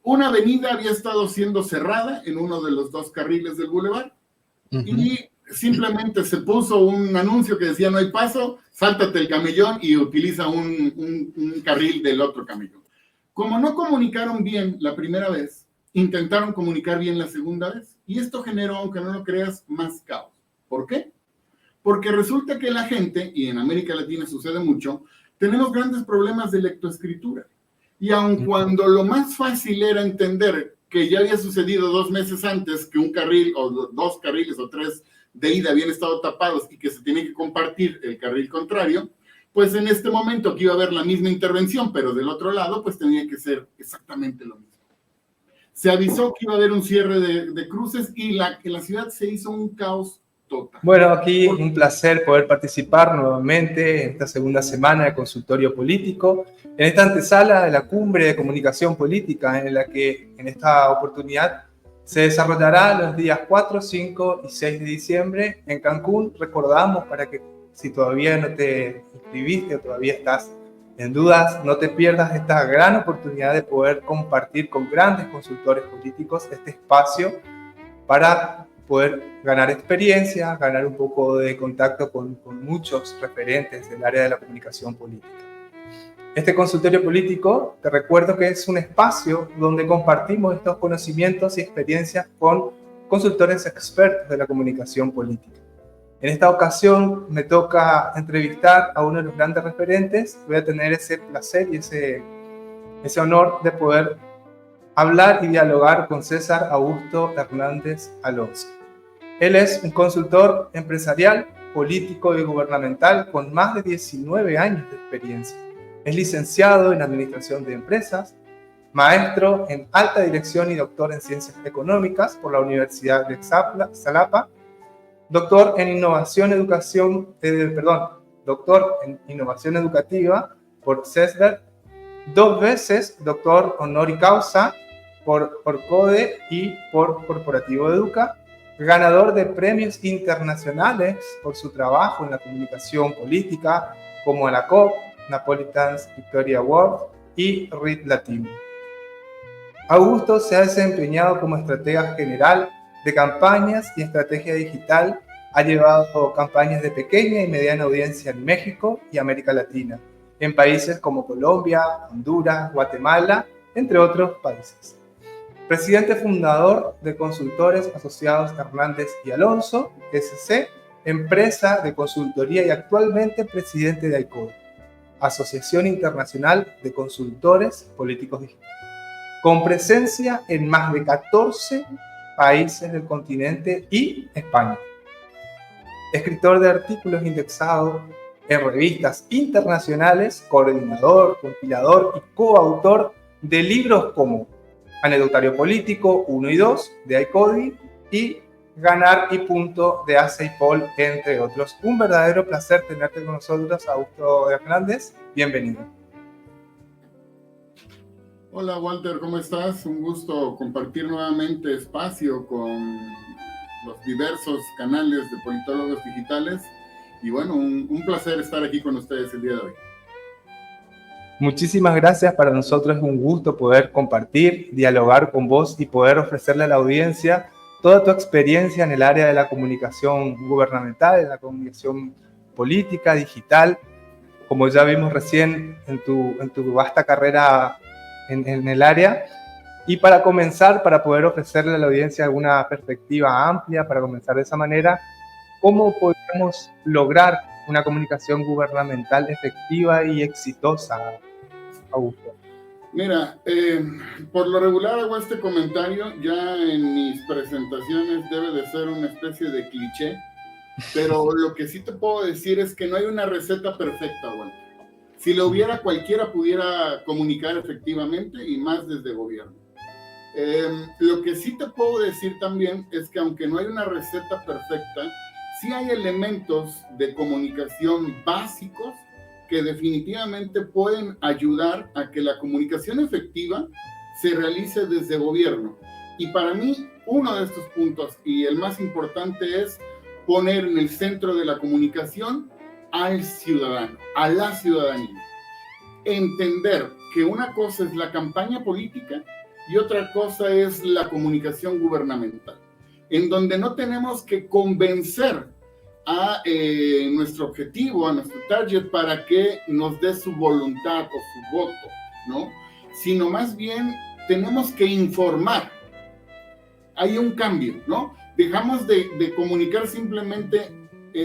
Una avenida había estado siendo cerrada en uno de los dos carriles del bulevar y simplemente se puso un anuncio que decía no hay paso, sáltate el camellón y utiliza un carril del otro camellón. Como no comunicaron bien la primera vez, intentaron comunicar bien la segunda vez y esto generó, aunque no lo creas, más caos. ¿Por qué? Porque resulta que la gente, y en América Latina sucede mucho, tenemos grandes problemas de lectoescritura. Y aun cuando lo más fácil era entender que ya había sucedido 2 meses antes que un carril o 2 carriles o 3 de ida habían estado tapados y que se tiene que compartir el carril contrario, pues en este momento aquí iba a haber la misma intervención, pero del otro lado pues tenía que ser exactamente lo mismo. Se avisó que iba a haber un cierre de cruces y la ciudad se hizo un caos total. Bueno, aquí un placer poder participar nuevamente en esta segunda semana de consultorio político, en esta antesala de la cumbre de comunicación política, en la que en esta oportunidad se desarrollará los días 4, 5 y 6 de diciembre en Cancún. Recordamos para que si todavía no te inscribiste o todavía estás en dudas, no te pierdas esta gran oportunidad de poder compartir con grandes consultores políticos este espacio para poder ganar experiencia, ganar un poco de contacto con muchos referentes del área de la comunicación política. Este consultorio político, te recuerdo que es un espacio donde compartimos estos conocimientos y experiencias con consultores expertos de la comunicación política. En esta ocasión me toca entrevistar a uno de los grandes referentes. Voy a tener ese placer y ese honor de poder hablar y dialogar con César Augusto Hernández Alonso. Él es un consultor empresarial, político y gubernamental con más de 19 años de experiencia. Es licenciado en Administración de Empresas, maestro en Alta Dirección y doctor en Ciencias Económicas por la Universidad de Xalapa, doctor en Innovación Educativa por CESDER, 2 veces doctor honor causa por CODE y por Corporativo Educa, ganador de premios internacionales por su trabajo en la comunicación política como ANACOP, Napolitan's Victory Award y RIT Latino. Augusto se ha desempeñado como estratega general de campañas y estrategia digital. Ha llevado campañas de pequeña y mediana audiencia en México y América Latina, en países como Colombia, Honduras, Guatemala, entre otros países. Presidente fundador de Consultores Asociados Hernández y Alonso, SC, empresa de consultoría y actualmente presidente de AICOD, Asociación Internacional de Consultores Políticos Digitales, con presencia en más de 14 países del continente y España. Escritor de artículos indexados en revistas internacionales, coordinador, compilador y coautor de libros como Anecdotario Político 1 y 2 de AICODI y Ganar y Punto de ACEIPOL, entre otros. Un verdadero placer tenerte con nosotros, Augusto Hernández. Bienvenido. Hola Walter, ¿cómo estás? Un gusto compartir nuevamente espacio con los diversos canales de politólogos digitales y bueno, un placer estar aquí con ustedes el día de hoy. Muchísimas gracias. Para nosotros es un gusto poder compartir, dialogar con vos y poder ofrecerle a la audiencia toda tu experiencia en el área de la comunicación gubernamental, en la comunicación política, digital, como ya vimos recién en tu vasta carrera en el área. Y para comenzar, para poder ofrecerle a la audiencia alguna perspectiva amplia, para comenzar de esa manera, ¿cómo podemos lograr una comunicación gubernamental efectiva y exitosa, Augusto? Mira, por lo regular hago este comentario, ya en mis presentaciones debe de ser una especie de cliché, pero lo que sí te puedo decir es que no hay una receta perfecta, Walter. Si lo hubiera, cualquiera pudiera comunicar efectivamente y más desde gobierno. Lo que sí te puedo decir también es que aunque no hay una receta perfecta, sí hay elementos de comunicación básicos que definitivamente pueden ayudar a que la comunicación efectiva se realice desde gobierno. Y para mí, uno de estos puntos, y el más importante, es poner en el centro de la comunicación al ciudadano, a la ciudadanía. entender que una cosa es la campaña política y otra cosa es la comunicación gubernamental, en donde no tenemos que convencer a nuestro objetivo, a nuestro target, para que nos dé su voluntad o su voto, ¿no? Sino más bien tenemos que informar. Hay un cambio, ¿no? Dejamos de comunicar simplemente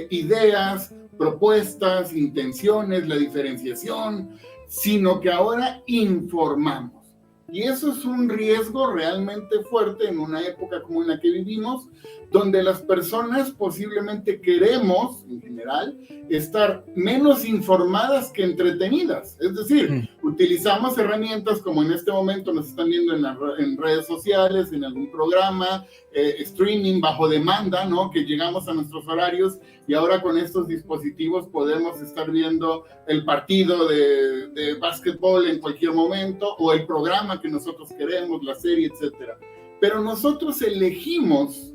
ideas, propuestas, intenciones, la diferenciación, sino que ahora informamos. Y eso es un riesgo realmente fuerte en una época como en la que vivimos, donde las personas posiblemente queremos, en general, estar menos informadas que entretenidas. Es decir, utilizamos herramientas como en este momento nos están viendo en redes sociales, en algún programa, streaming bajo demanda, ¿no? Que llegamos a nuestros horarios y ahora con estos dispositivos podemos estar viendo el partido de básquetbol en cualquier momento o el programa que nosotros queremos, la serie, etcétera. Pero nosotros elegimos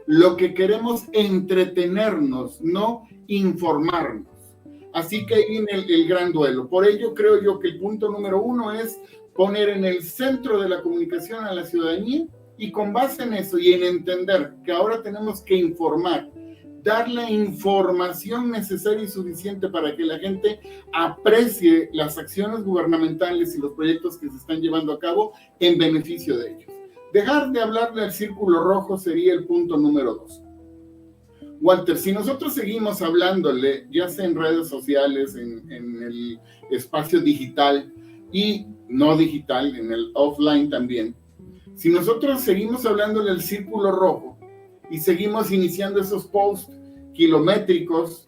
lo que queremos entretenernos, no informarnos. Así que ahí viene el gran duelo. Por ello creo yo que el punto número 1 es poner en el centro de la comunicación a la ciudadanía y con base en eso y en entender que ahora tenemos que informar, dar la información necesaria y suficiente para que la gente aprecie las acciones gubernamentales y los proyectos que se están llevando a cabo en beneficio de ellos. Dejar de hablarle al círculo rojo sería el punto número 2. Walter, si nosotros seguimos hablándole, ya sea en redes sociales, en el espacio digital y no digital, en el offline también, si nosotros seguimos hablándole al círculo rojo y seguimos iniciando esos posts kilométricos,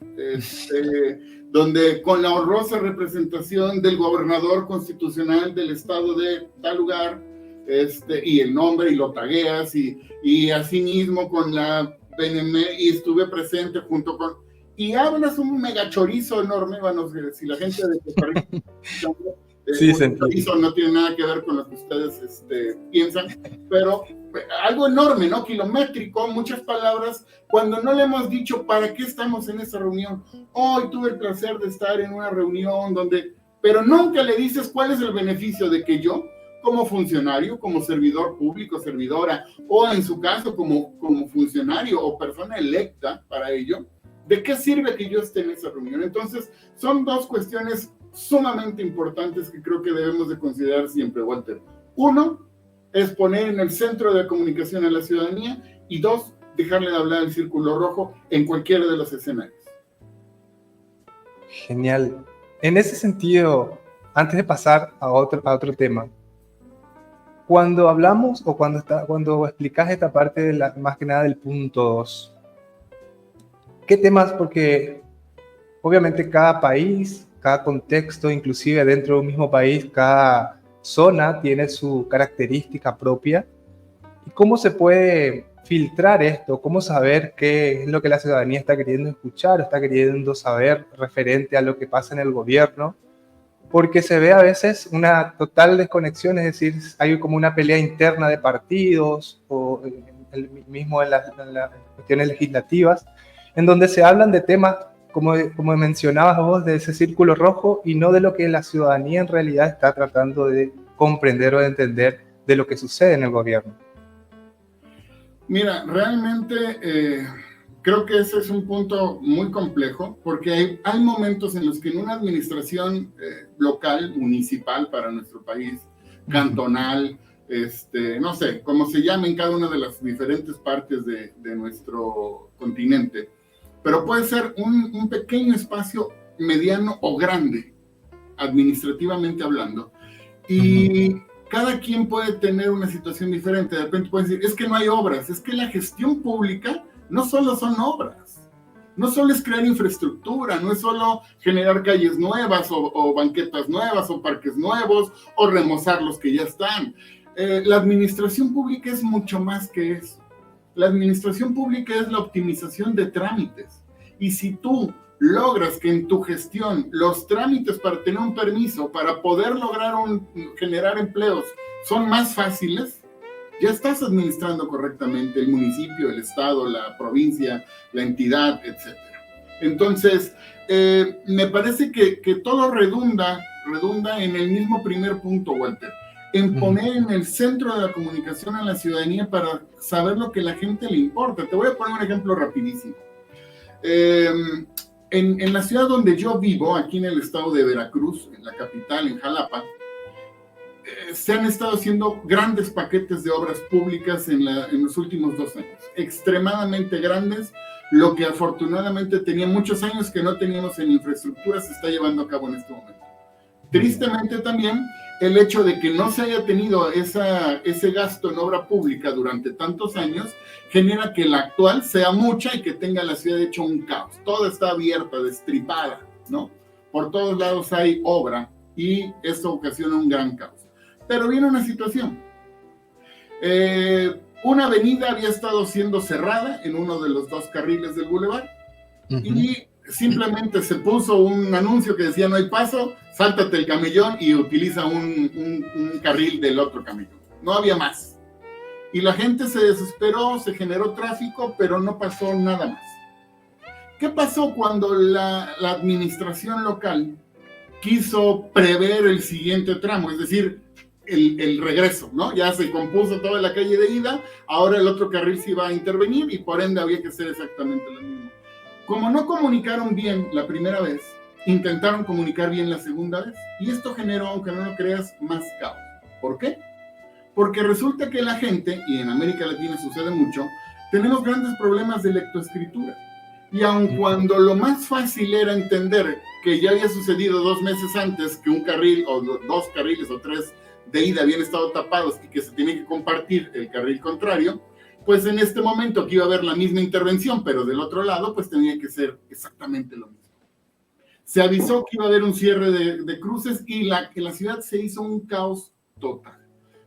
donde con la honrosa representación del gobernador constitucional del estado de tal lugar, y el nombre, y lo tagueas, y asimismo con la PNM, y estuve presente junto con... Y hablas un megachorizo enorme, bueno, si la gente de Costa Rica... Sí, chorizo no tiene nada que ver con lo que ustedes piensan, pero algo enorme, ¿no? Kilométrico, muchas palabras, cuando no le hemos dicho para qué estamos en esa reunión. Hoy tuve el placer de estar en una reunión donde... Pero nunca le dices cuál es el beneficio de que yo, como funcionario, como servidor público, servidora, o en su caso como funcionario o persona electa para ello, ¿de qué sirve que yo esté en esa reunión? Entonces, son dos cuestiones sumamente importantes que creo que debemos de considerar siempre, Walter. 1, es poner en el centro de la comunicación a la ciudadanía, y 2, dejarle de hablar al círculo rojo en cualquiera de los escenarios. Genial. En ese sentido, antes de pasar a otro tema, cuando hablamos o cuando explicas esta parte más que nada del punto 2, ¿qué temas? Porque obviamente cada país, cada contexto, inclusive dentro de un mismo país, cada zona tiene su característica propia. ¿Y cómo se puede filtrar esto? ¿Cómo saber qué es lo que la ciudadanía está queriendo escuchar o está queriendo saber referente a lo que pasa en el gobierno? Porque se ve a veces una total desconexión, es decir, hay como una pelea interna de partidos o mismo en las cuestiones legislativas, en donde se hablan de temas, como mencionabas vos, de ese círculo rojo y no de lo que la ciudadanía en realidad está tratando de comprender o de entender de lo que sucede en el gobierno. Mira, realmente creo que ese es un punto muy complejo, porque hay momentos en los que en una administración local, municipal para nuestro país, cantonal, no sé, como se llame en cada una de las diferentes partes de nuestro continente, pero puede ser un pequeño espacio mediano o grande, administrativamente hablando, y cada quien puede tener una situación diferente. De repente puede decir, es que no hay obras, es que la gestión pública no solo son obras, no solo es crear infraestructura, no es solo generar calles nuevas o banquetas nuevas o parques nuevos o remozar los que ya están. La administración pública es mucho más que eso. La administración pública es la optimización de trámites. Y si tú logras que en tu gestión los trámites para tener un permiso, para poder lograr generar empleos, son más fáciles, ya estás administrando correctamente el municipio, el estado, la provincia, la entidad, etc. Entonces, me parece que todo redunda redunda en el mismo primer punto, Walter, en poner en el centro de la comunicación a la ciudadanía para saber lo que a la gente le importa. Te voy a poner un ejemplo rapidísimo. En la ciudad donde yo vivo, aquí en el estado de Veracruz, en la capital, en Jalapa, se han estado haciendo grandes paquetes de obras públicas en los últimos 2 años, extremadamente grandes. Lo que afortunadamente tenía muchos años que no teníamos en infraestructura se está llevando a cabo en este momento. Tristemente también, el hecho de que no se haya tenido ese gasto en obra pública durante tantos años genera que la actual sea mucha y que tenga la ciudad hecho un caos. Toda está abierta, destripada, ¿no? Por todos lados hay obra y esto ocasiona un gran caos. Pero viene una situación. Una avenida había estado siendo cerrada en uno de los 2 carriles del bulevar y simplemente se puso un anuncio que decía no hay paso, sáltate el camellón y utiliza un carril del otro camellón. No había más. Y la gente se desesperó, se generó tráfico, pero no pasó nada más. ¿Qué pasó cuando la administración local quiso prever el siguiente tramo? Es decir, el regreso, ¿no? Ya se compuso toda la calle de ida, ahora el otro carril se iba a intervenir y por ende había que hacer exactamente lo mismo. Como no comunicaron bien la primera vez, intentaron comunicar bien la segunda vez y esto generó, aunque no lo creas, más caos. ¿Por qué? Porque resulta que la gente, y en América Latina sucede mucho, tenemos grandes problemas de lectoescritura. Y aun cuando lo más fácil era entender que ya había sucedido 2 meses antes que un carril o 2 carriles o 3 de ida habían estado tapados y que se tenía que compartir el carril contrario, pues en este momento que iba a haber la misma intervención, pero del otro lado, pues tenía que ser exactamente lo mismo. Se avisó que iba a haber un cierre de cruces y que la ciudad se hizo un caos total.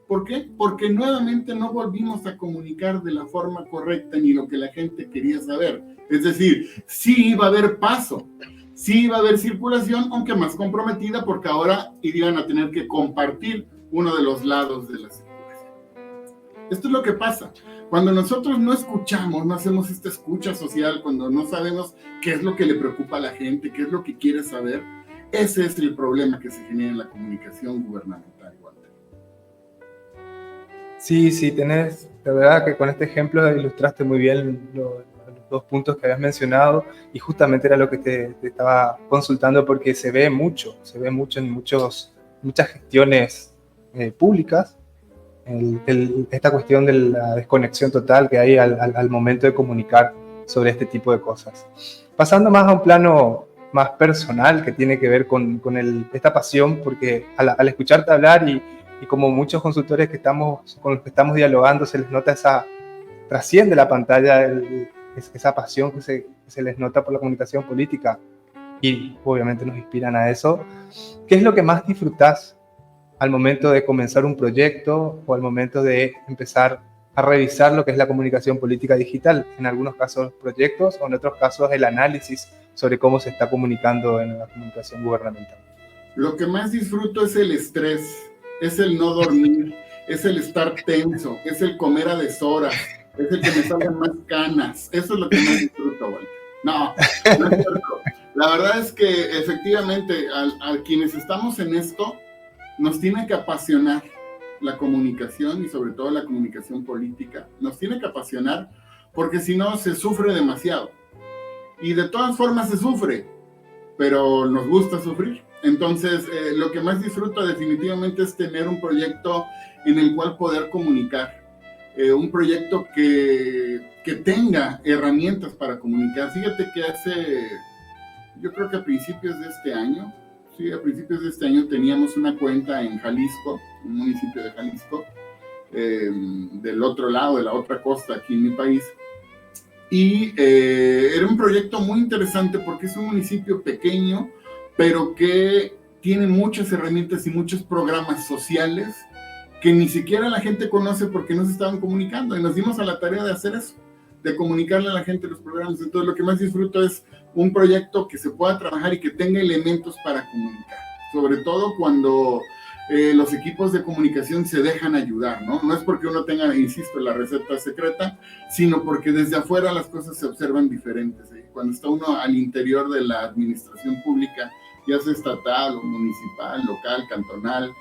¿Por qué? Porque nuevamente no volvimos a comunicar de la forma correcta ni lo que la gente quería saber. Es decir, sí iba a haber paso, sí iba a haber circulación, aunque más comprometida, porque ahora iban a tener que compartir uno de los lados de la circulación. Esto es lo que pasa. Cuando nosotros no escuchamos, no hacemos esta escucha social, cuando no sabemos qué es lo que le preocupa a la gente, qué es lo que quiere saber, ese es el problema que se genera en la comunicación gubernamental. Sí, tenés, la verdad que con este ejemplo ilustraste muy bien los 2 puntos que habías mencionado y justamente era lo que te estaba consultando porque se ve mucho en muchas gestiones públicas, esta cuestión de la desconexión total que hay al momento de comunicar sobre este tipo de cosas. Pasando más a un plano más personal que tiene que ver con esta pasión, porque al escucharte hablar y como muchos consultores con los que estamos dialogando, se les nota trasciende la pantalla, esa pasión que se les nota por la comunicación política y obviamente nos inspiran a eso. ¿Qué es lo que más disfrutás al momento de comenzar un proyecto o al momento de empezar a revisar lo que es la comunicación política digital? En algunos casos proyectos o en otros casos el análisis sobre cómo se está comunicando en la comunicación gubernamental. Lo que más disfruto es el estrés. Es el no dormir, es el estar tenso, es el comer a deshoras, es el que me salgan más canas. Eso es lo que más disfruto, Walter. No es cierto. La verdad es que efectivamente a quienes estamos en esto nos tiene que apasionar la comunicación y sobre todo la comunicación política. Nos tiene que apasionar porque si no se sufre demasiado. Y de todas formas se sufre, pero nos gusta sufrir. Entonces, lo que más disfruto definitivamente es tener un proyecto en el cual poder comunicar, un proyecto que tenga herramientas para comunicar. Fíjate que yo creo que a principios de este año teníamos una cuenta en Jalisco, un municipio de Jalisco, del otro lado, de la otra costa aquí en mi país. Y era un proyecto muy interesante porque es un municipio pequeño, pero que tiene muchas herramientas y muchos programas sociales que ni siquiera la gente conoce porque no se estaban comunicando. Y nos dimos a la tarea de hacer eso, de comunicarle a la gente los programas. Entonces, lo que más disfruto es un proyecto que se pueda trabajar y que tenga elementos para comunicar. Sobre todo cuando los equipos de comunicación se dejan ayudar, ¿no? No es porque uno tenga, insisto, la receta secreta, sino porque desde afuera las cosas se observan diferentes. Cuando está uno al interior de la administración pública, ya sea estatal o municipal, local, cantonal,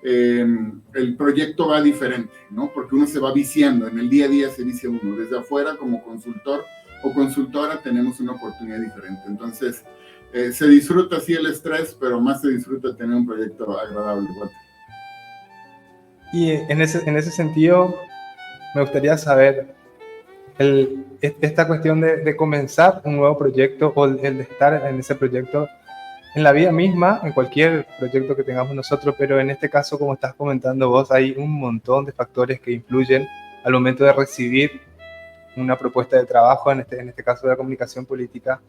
el proyecto va diferente, ¿no? Porque uno se va viciando, en el día a día se vicia uno. Desde afuera, como consultor o consultora, tenemos una oportunidad diferente. Entonces, se disfruta así el estrés, pero más se disfruta tener un proyecto agradable. Igual. Y en ese sentido, me gustaría saber esta cuestión de comenzar un nuevo proyecto o el de estar en ese proyecto en la vida misma, en cualquier proyecto que tengamos nosotros, pero en este caso, como estás comentando vos, hay un montón de factores que influyen al momento de recibir una propuesta de trabajo, en este caso de la comunicación política.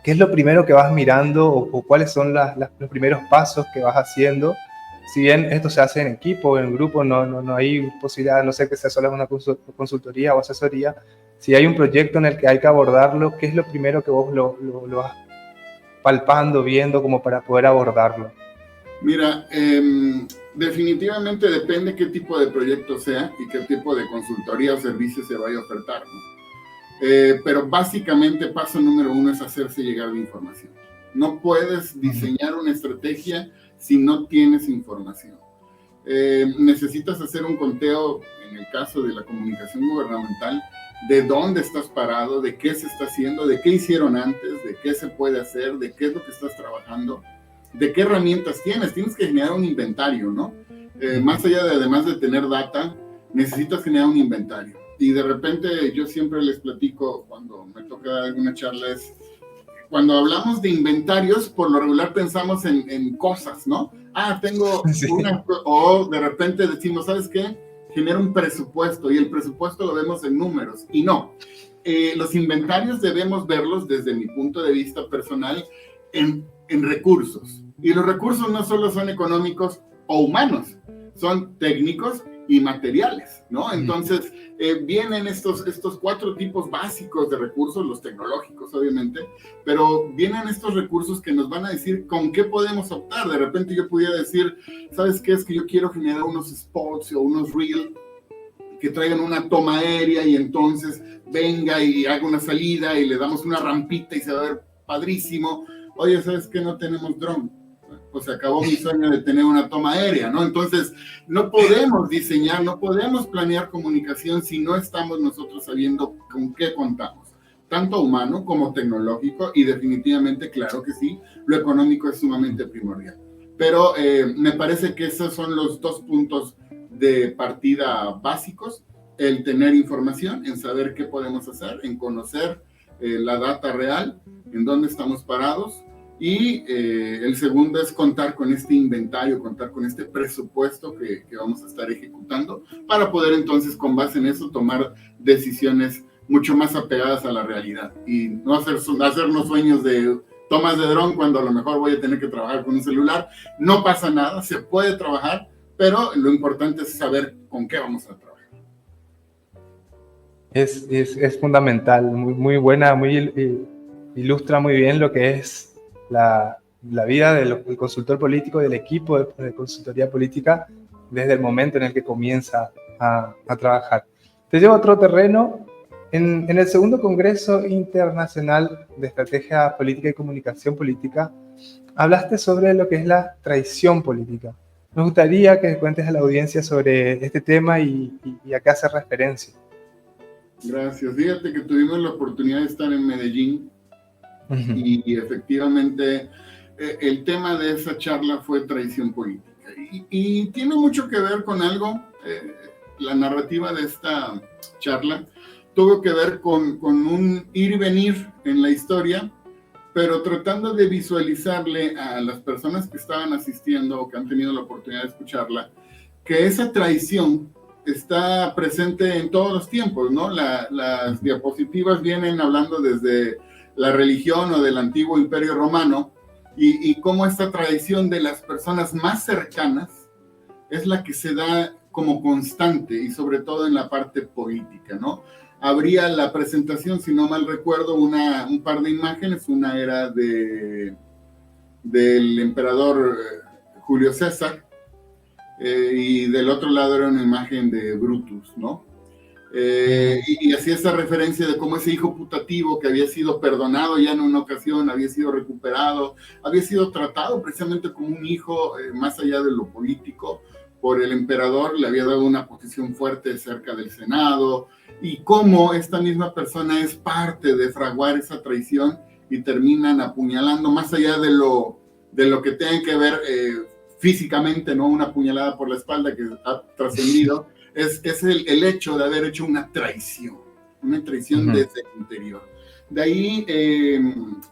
¿Qué es lo primero que vas mirando o cuáles son los primeros pasos que vas haciendo? Si bien esto se hace en equipo, en grupo, no hay posibilidad, a no ser que sea solo una consultoría o asesoría. Si hay un proyecto en el que hay que abordarlo, ¿qué es lo primero que vos lo vas palpando, viendo como para poder abordarlo? Mira, definitivamente depende qué tipo de proyecto sea y qué tipo de consultoría o servicio se vaya a ofertar, ¿no? Pero básicamente paso número 1 es hacerse llegar la información. No puedes diseñar una estrategia si no tienes información. Necesitas hacer un conteo, en el caso de la comunicación gubernamental, de dónde estás parado, de qué se está haciendo, de qué hicieron antes, de qué se puede hacer, de qué es lo que estás trabajando, de qué herramientas tienes. Tienes que generar un inventario, ¿no? Más allá de, además de tener data, necesitas generar un inventario. Y de repente yo siempre les platico cuando me toca dar alguna charla, es cuando hablamos de inventarios, por lo regular pensamos en cosas, ¿no? Tengo una, o de repente decimos, ¿sabes qué? Genera un presupuesto y el presupuesto lo vemos en números. Y no, los inventarios debemos verlos desde mi punto de vista personal en recursos. Y los recursos no solo son económicos o humanos, son técnicos y materiales, ¿no? Entonces, vienen estos 4 tipos básicos de recursos, los tecnológicos, obviamente, pero vienen estos recursos que nos van a decir con qué podemos optar. De repente yo pudiera decir, ¿sabes qué? Es que yo quiero generar unos spots o unos reels que traigan una toma aérea y entonces venga y haga una salida y le damos una rampita y se va a ver padrísimo. Oye, ¿sabes qué? No tenemos dron. Pues se acabó mi sueño de tener una toma aérea, ¿no? Entonces, no podemos diseñar, no podemos planear comunicación si no estamos nosotros sabiendo con qué contamos, tanto humano como tecnológico, y definitivamente, claro que sí, lo económico es sumamente primordial. Pero me parece que esos son los 2 puntos de partida básicos: el tener información, en saber qué podemos hacer, en conocer la data real, en dónde estamos parados. Y el segundo es contar con este inventario, contar con este presupuesto que vamos a estar ejecutando para poder entonces, con base en eso, tomar decisiones mucho más apegadas a la realidad y no hacernos sueños de tomas de dron cuando a lo mejor voy a tener que trabajar con un celular. No pasa nada, se puede trabajar, pero lo importante es saber con qué vamos a trabajar. Es fundamental, muy buena, ilustra muy bien lo que es la vida del consultor político, del equipo de consultoría política, desde el momento en el que comienza a trabajar. Te llevo a otro terreno. En el segundo Congreso Internacional de Estrategia Política y Comunicación Política, hablaste sobre lo que es la traición política. Me gustaría que cuentes a la audiencia sobre este tema y a qué hace referencia. Gracias. Fíjate que tuvimos la oportunidad de estar en Medellín. Y efectivamente el tema de esa charla fue traición política y tiene mucho que ver con algo. La narrativa de esta charla tuvo que ver con un ir y venir en la historia, pero tratando de visualizarle a las personas que estaban asistiendo o que han tenido la oportunidad de escucharla, que esa traición está presente en todos los tiempos, ¿no? Las diapositivas vienen hablando desde la religión o del antiguo Imperio Romano, y cómo esta tradición de las personas más cercanas es la que se da como constante, y sobre todo en la parte política, ¿no? Habría la presentación, si no mal recuerdo, un par de imágenes. Una era del emperador Julio César, y del otro lado era una imagen de Brutus, ¿no? Y hacía esa referencia de cómo ese hijo putativo que había sido perdonado ya en una ocasión, había sido recuperado, había sido tratado precisamente como un hijo más allá de lo político por el emperador, le había dado una posición fuerte cerca del Senado, y cómo esta misma persona es parte de fraguar esa traición y terminan apuñalando más allá de lo que tenga que ver físicamente, ¿no? Una puñalada por la espalda que ha trascendido. Es el hecho de haber hecho una traición desde el interior. De ahí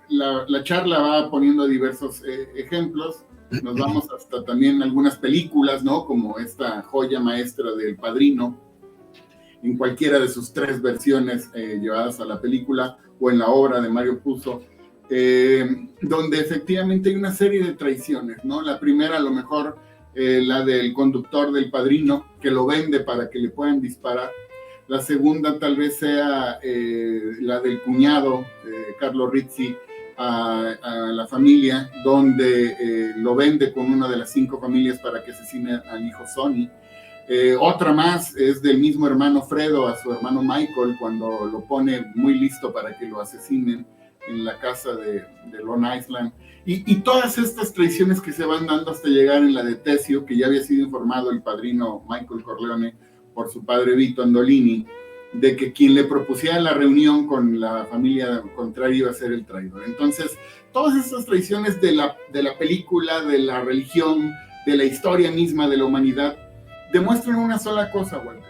la charla va poniendo diversos ejemplos. Nos vamos hasta también algunas películas, ¿no? Como esta joya maestra del Padrino, en cualquiera de sus 3 versiones llevadas a la película o en la obra de Mario Puzo, donde efectivamente hay una serie de traiciones, ¿no? La primera, a lo mejor, la del conductor del Padrino, que lo vende para que le puedan disparar. La segunda tal vez sea la del cuñado, Carlo Rizzi, a la familia, donde lo vende con una de las 5 familias para que asesine al hijo Sonny. Otra más es del mismo hermano Fredo a su hermano Michael, cuando lo pone muy listo para que lo asesinen en la casa de Long Island. Y todas estas traiciones que se van dando hasta llegar en la de Tessio, que ya había sido informado el padrino Michael Corleone por su padre Vito Andolini, de que quien le propusiera la reunión con la familia contraria iba a ser el traidor. Entonces, todas estas traiciones de la película, de la religión, de la historia misma de la humanidad, demuestran una sola cosa, Walter: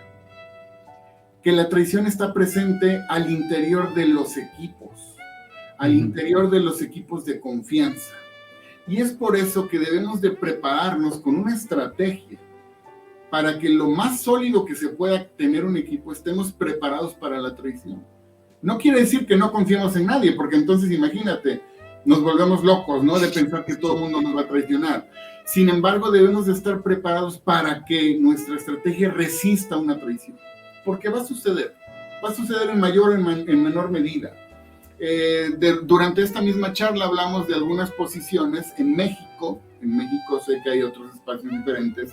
que la traición está presente al interior de los equipos, al interior de los equipos de confianza. Y es por eso que debemos de prepararnos con una estrategia para que lo más sólido que se pueda tener un equipo, estemos preparados para la traición. No quiere decir que no confiemos en nadie, porque entonces imagínate, nos volvemos locos, ¿no? De pensar que todo el mundo nos va a traicionar. Sin embargo, debemos de estar preparados para que nuestra estrategia resista una traición. Porque va a suceder en mayor o en menor medida. Durante esta misma charla hablamos de algunas posiciones en México. En México sé que hay otros espacios diferentes.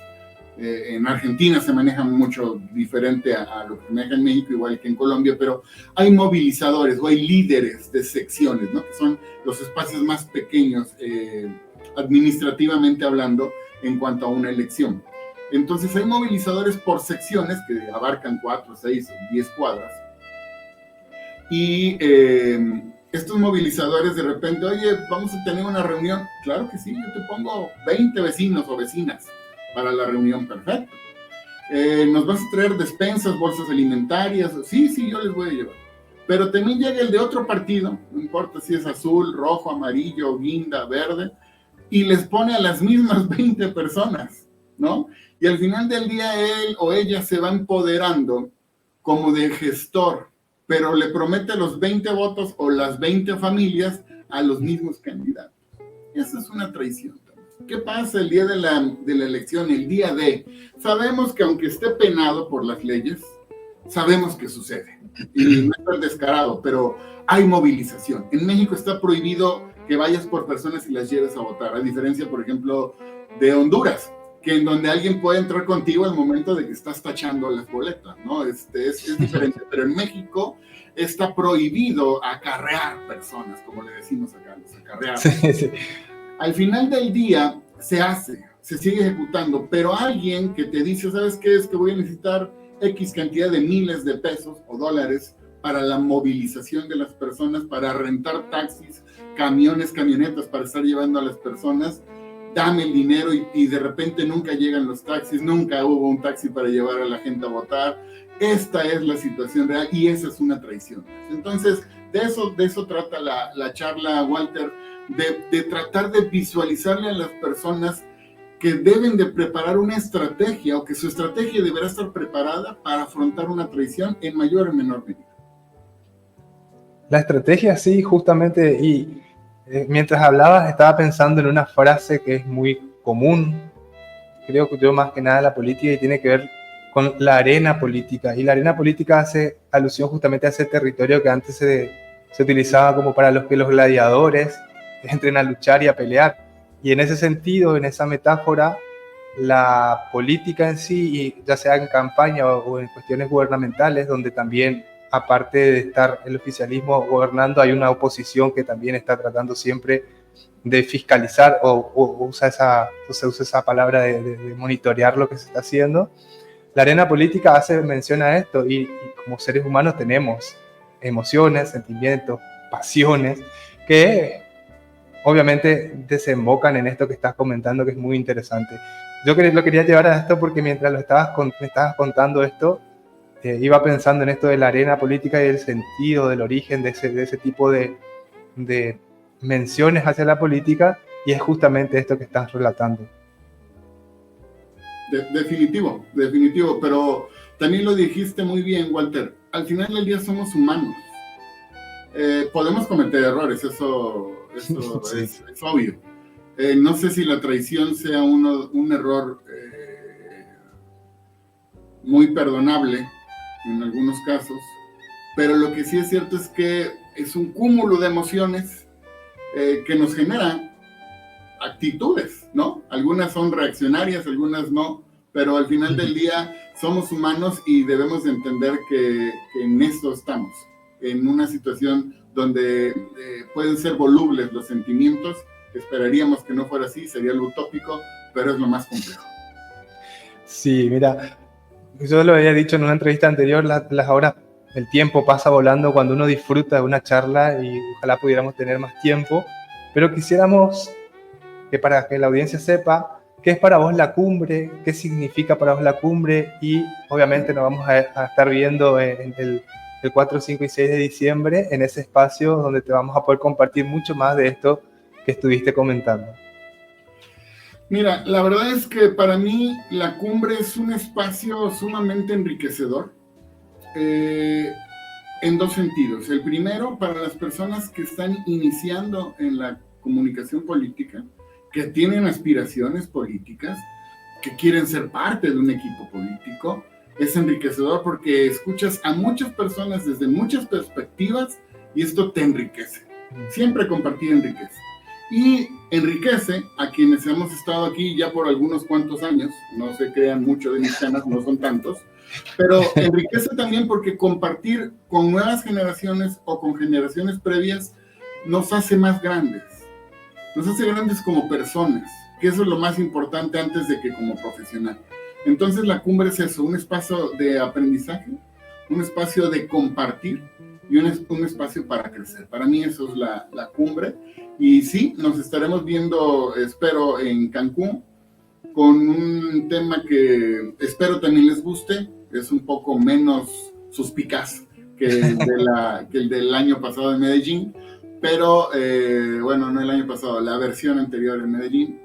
En Argentina se maneja mucho diferente a lo que se maneja en México, igual que en Colombia, pero hay movilizadores o hay líderes de secciones, ¿no? Que son los espacios más pequeños, administrativamente hablando, en cuanto a una elección. Entonces hay movilizadores por secciones que abarcan 4, 6, 10 cuadras. Y estos movilizadores de repente, oye, vamos a tener una reunión. Claro que sí, yo te pongo 20 vecinos o vecinas para la reunión, perfecto. Nos vas a traer despensas, bolsas alimentarias. Sí, yo les voy a llevar. Pero también llega el de otro partido, no importa si es azul, rojo, amarillo, guinda, verde, y les pone a las mismas 20 personas, ¿no? Y al final del día él o ella se va empoderando como de gestor, pero le promete los 20 votos o las 20 familias a los mismos candidatos. Esa es una traición. ¿Qué pasa el día de la elección, el día de? Sabemos que aunque esté penado por las leyes, sabemos que sucede. Y no es tan descarado, pero hay movilización. En México está prohibido que vayas por personas y las lleves a votar, a diferencia, por ejemplo, de Honduras, que en donde alguien puede entrar contigo al momento de que estás tachando las boletas, ¿no? Es diferente, pero en México está prohibido acarrear personas, como le decimos acá, los acarrear. Sí. Al final del día se sigue ejecutando, pero alguien que te dice, ¿sabes qué? Es que voy a necesitar X cantidad de miles de pesos o dólares para la movilización de las personas, para rentar taxis, camiones, camionetas para estar llevando a las personas, dame el dinero y de repente nunca llegan los taxis, nunca hubo un taxi para llevar a la gente a votar. Esta es la situación real y esa es una traición. Entonces, de eso trata la charla, Walter, de tratar de visualizarle a las personas que deben de preparar una estrategia o que su estrategia deberá estar preparada para afrontar una traición en mayor o menor medida. La estrategia, sí, justamente, y mientras hablabas estaba pensando en una frase que es muy común, creo que yo más que nada en la política, y tiene que ver con la arena política. Y la arena política hace alusión justamente a ese territorio que antes se utilizaba como para los que los gladiadores entren a luchar y a pelear. Y en ese sentido, en esa metáfora, la política en sí, y ya sea en campaña o en cuestiones gubernamentales, donde también, aparte de estar el oficialismo gobernando, hay una oposición que también está tratando siempre de fiscalizar o usa esa palabra de monitorear lo que se está haciendo. La arena política hace mención a esto y como seres humanos tenemos emociones, sentimientos, pasiones que obviamente desembocan en esto que estás comentando, que es muy interesante. Yo lo quería llevar a esto porque mientras me estabas contando esto, iba pensando en esto de la arena política y el sentido, del origen de ese tipo de menciones hacia la política, y es justamente esto que estás relatando. Definitivo, pero también lo dijiste muy bien, Walter. Al final del día somos humanos. Podemos cometer errores, eso sí. es obvio. No sé si la traición sea un error muy perdonable en algunos casos, pero lo que sí es cierto es que es un cúmulo de emociones que nos generan actitudes, ¿no? Algunas son reaccionarias, algunas no, pero al final del día somos humanos y debemos de entender que en esto estamos, en una situación donde pueden ser volubles los sentimientos. Esperaríamos que no fuera así, sería lo utópico, pero es lo más complejo. Sí, mira, yo lo había dicho en una entrevista anterior, las horas, el tiempo pasa volando cuando uno disfruta de una charla, y ojalá pudiéramos tener más tiempo, pero quisiéramos que para que la audiencia sepa qué es para vos la cumbre, qué significa para vos la cumbre, y obviamente nos vamos a estar viendo en el 4, 5 y 6 de diciembre en ese espacio donde te vamos a poder compartir mucho más de esto que estuviste comentando. Mira, la verdad es que para mí la cumbre es un espacio sumamente enriquecedor en dos sentidos. El primero, para las personas que están iniciando en la comunicación política, que tienen aspiraciones políticas, que quieren ser parte de un equipo político. Es enriquecedor porque escuchas a muchas personas desde muchas perspectivas y esto te enriquece. Siempre compartir enriquece. Y enriquece a quienes hemos estado aquí ya por algunos cuantos años. No se crean mucho de mis canas, no son tantos. Pero enriquece también porque compartir con nuevas generaciones o con generaciones previas nos hace más grandes. Nos hace grandes como personas, que eso es lo más importante antes de que como profesional. Entonces la cumbre es eso, un espacio de aprendizaje, un espacio de compartir y un espacio para crecer. Para mí eso es la cumbre. Y sí, nos estaremos viendo, espero, en Cancún, con un tema que espero también les guste. Es un poco menos suspicaz que el del año pasado en Medellín. Pero, bueno, no el año pasado, la versión anterior en Medellín,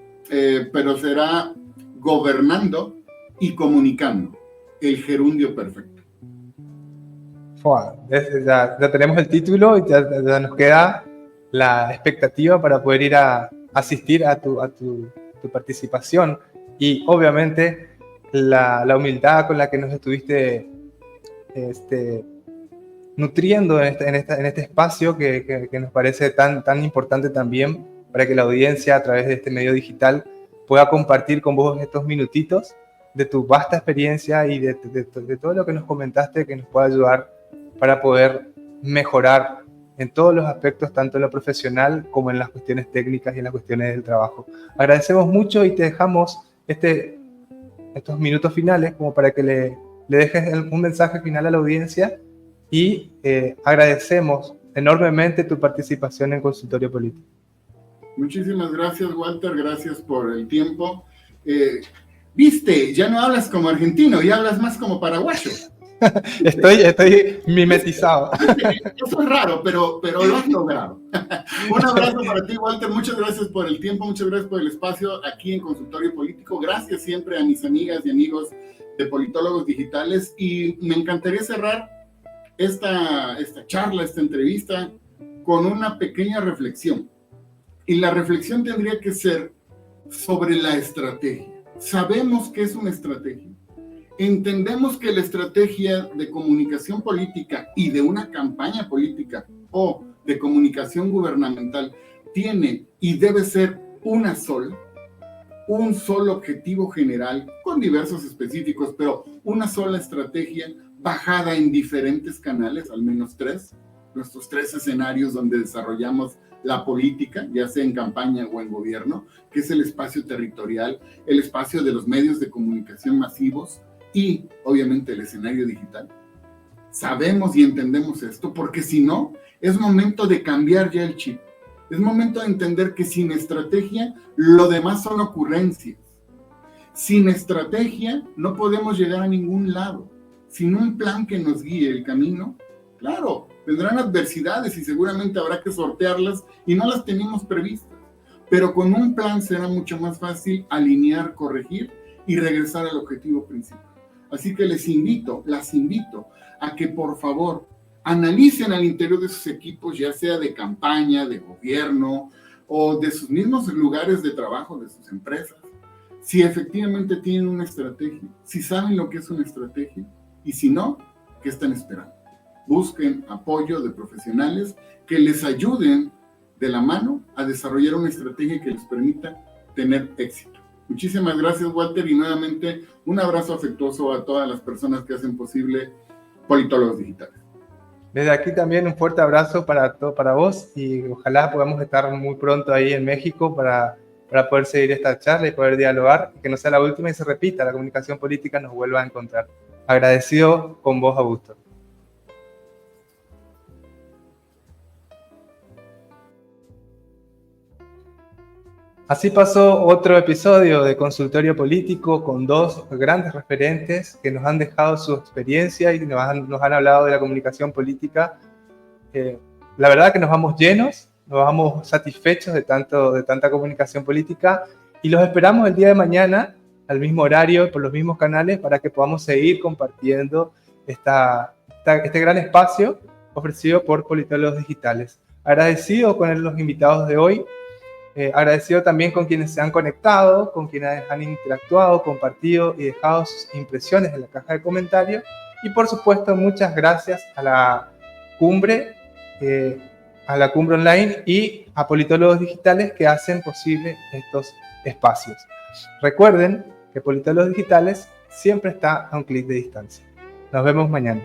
pero será gobernando y comunicando, el gerundio perfecto. Ya tenemos el título y ya nos queda la expectativa para poder ir a asistir a tu participación, y obviamente la humildad con la que nos estuviste nutriendo en este espacio que nos parece tan importante también, para que la audiencia a través de este medio digital pueda compartir con vos estos minutitos de tu vasta experiencia y de todo lo que nos comentaste, que nos pueda ayudar para poder mejorar en todos los aspectos, tanto en lo profesional como en las cuestiones técnicas y en las cuestiones del trabajo. Agradecemos mucho y te dejamos estos minutos finales como para que le dejes un mensaje final a la audiencia. Y agradecemos enormemente tu participación en Consultorio Político. Muchísimas gracias, Walter, gracias por el tiempo. Viste, ya no hablas como argentino, ya hablas más como paraguayo. Estoy mimetizado. Eso es raro, pero lo has logrado. Un abrazo para ti, Walter, muchas gracias por el tiempo, muchas gracias por el espacio aquí en Consultorio Político. Gracias siempre a mis amigas y amigos de Politólogos Digitales, y me encantaría cerrar esta charla, esta entrevista, con una pequeña reflexión. Y la reflexión tendría que ser sobre la estrategia. Sabemos que es una estrategia. Entendemos que la estrategia de comunicación política y de una campaña política o de comunicación gubernamental tiene y debe ser una sola. un solo objetivo general, con diversos específicos, pero una sola estrategia bajada en diferentes canales, al menos 3, nuestros 3 escenarios donde desarrollamos la política, ya sea en campaña o en gobierno, que es el espacio territorial, el espacio de los medios de comunicación masivos y, obviamente, el escenario digital. Sabemos y entendemos esto, porque si no, es momento de cambiar ya el chip. Es momento de entender que sin estrategia, lo demás son ocurrencias. Sin estrategia, no podemos llegar a ningún lado. Sin un plan que nos guíe el camino, claro, vendrán adversidades y seguramente habrá que sortearlas y no las tenemos previstas. Pero con un plan será mucho más fácil alinear, corregir y regresar al objetivo principal. Así que las invito a que por favor analicen al interior de sus equipos, ya sea de campaña, de gobierno o de sus mismos lugares de trabajo, de sus empresas, si efectivamente tienen una estrategia, si saben lo que es una estrategia y si no, ¿qué están esperando? Busquen apoyo de profesionales que les ayuden de la mano a desarrollar una estrategia que les permita tener éxito. Muchísimas gracias, Walter, y nuevamente un abrazo afectuoso a todas las personas que hacen posible Politólogos Digitales. Desde aquí también un fuerte abrazo para vos y ojalá podamos estar muy pronto ahí en México para poder seguir esta charla y poder dialogar, que no sea la última y se repita, la comunicación política nos vuelva a encontrar. Agradecido con vos, Augusto. Así pasó otro episodio de Consultorio Político con 2 grandes referentes que nos han dejado su experiencia y nos han hablado de la comunicación política. La verdad que nos vamos llenos, nos vamos satisfechos de tanta comunicación política y los esperamos el día de mañana al mismo horario, por los mismos canales, para que podamos seguir compartiendo este gran espacio ofrecido por Politólogos Digitales. Agradecido con los invitados de hoy. Agradecido también con quienes se han conectado, con quienes han interactuado, compartido y dejado sus impresiones en la caja de comentarios. Y por supuesto, muchas gracias a la cumbre online y a Politólogos Digitales que hacen posible estos espacios. Recuerden que Politólogos Digitales siempre está a un clic de distancia. Nos vemos mañana.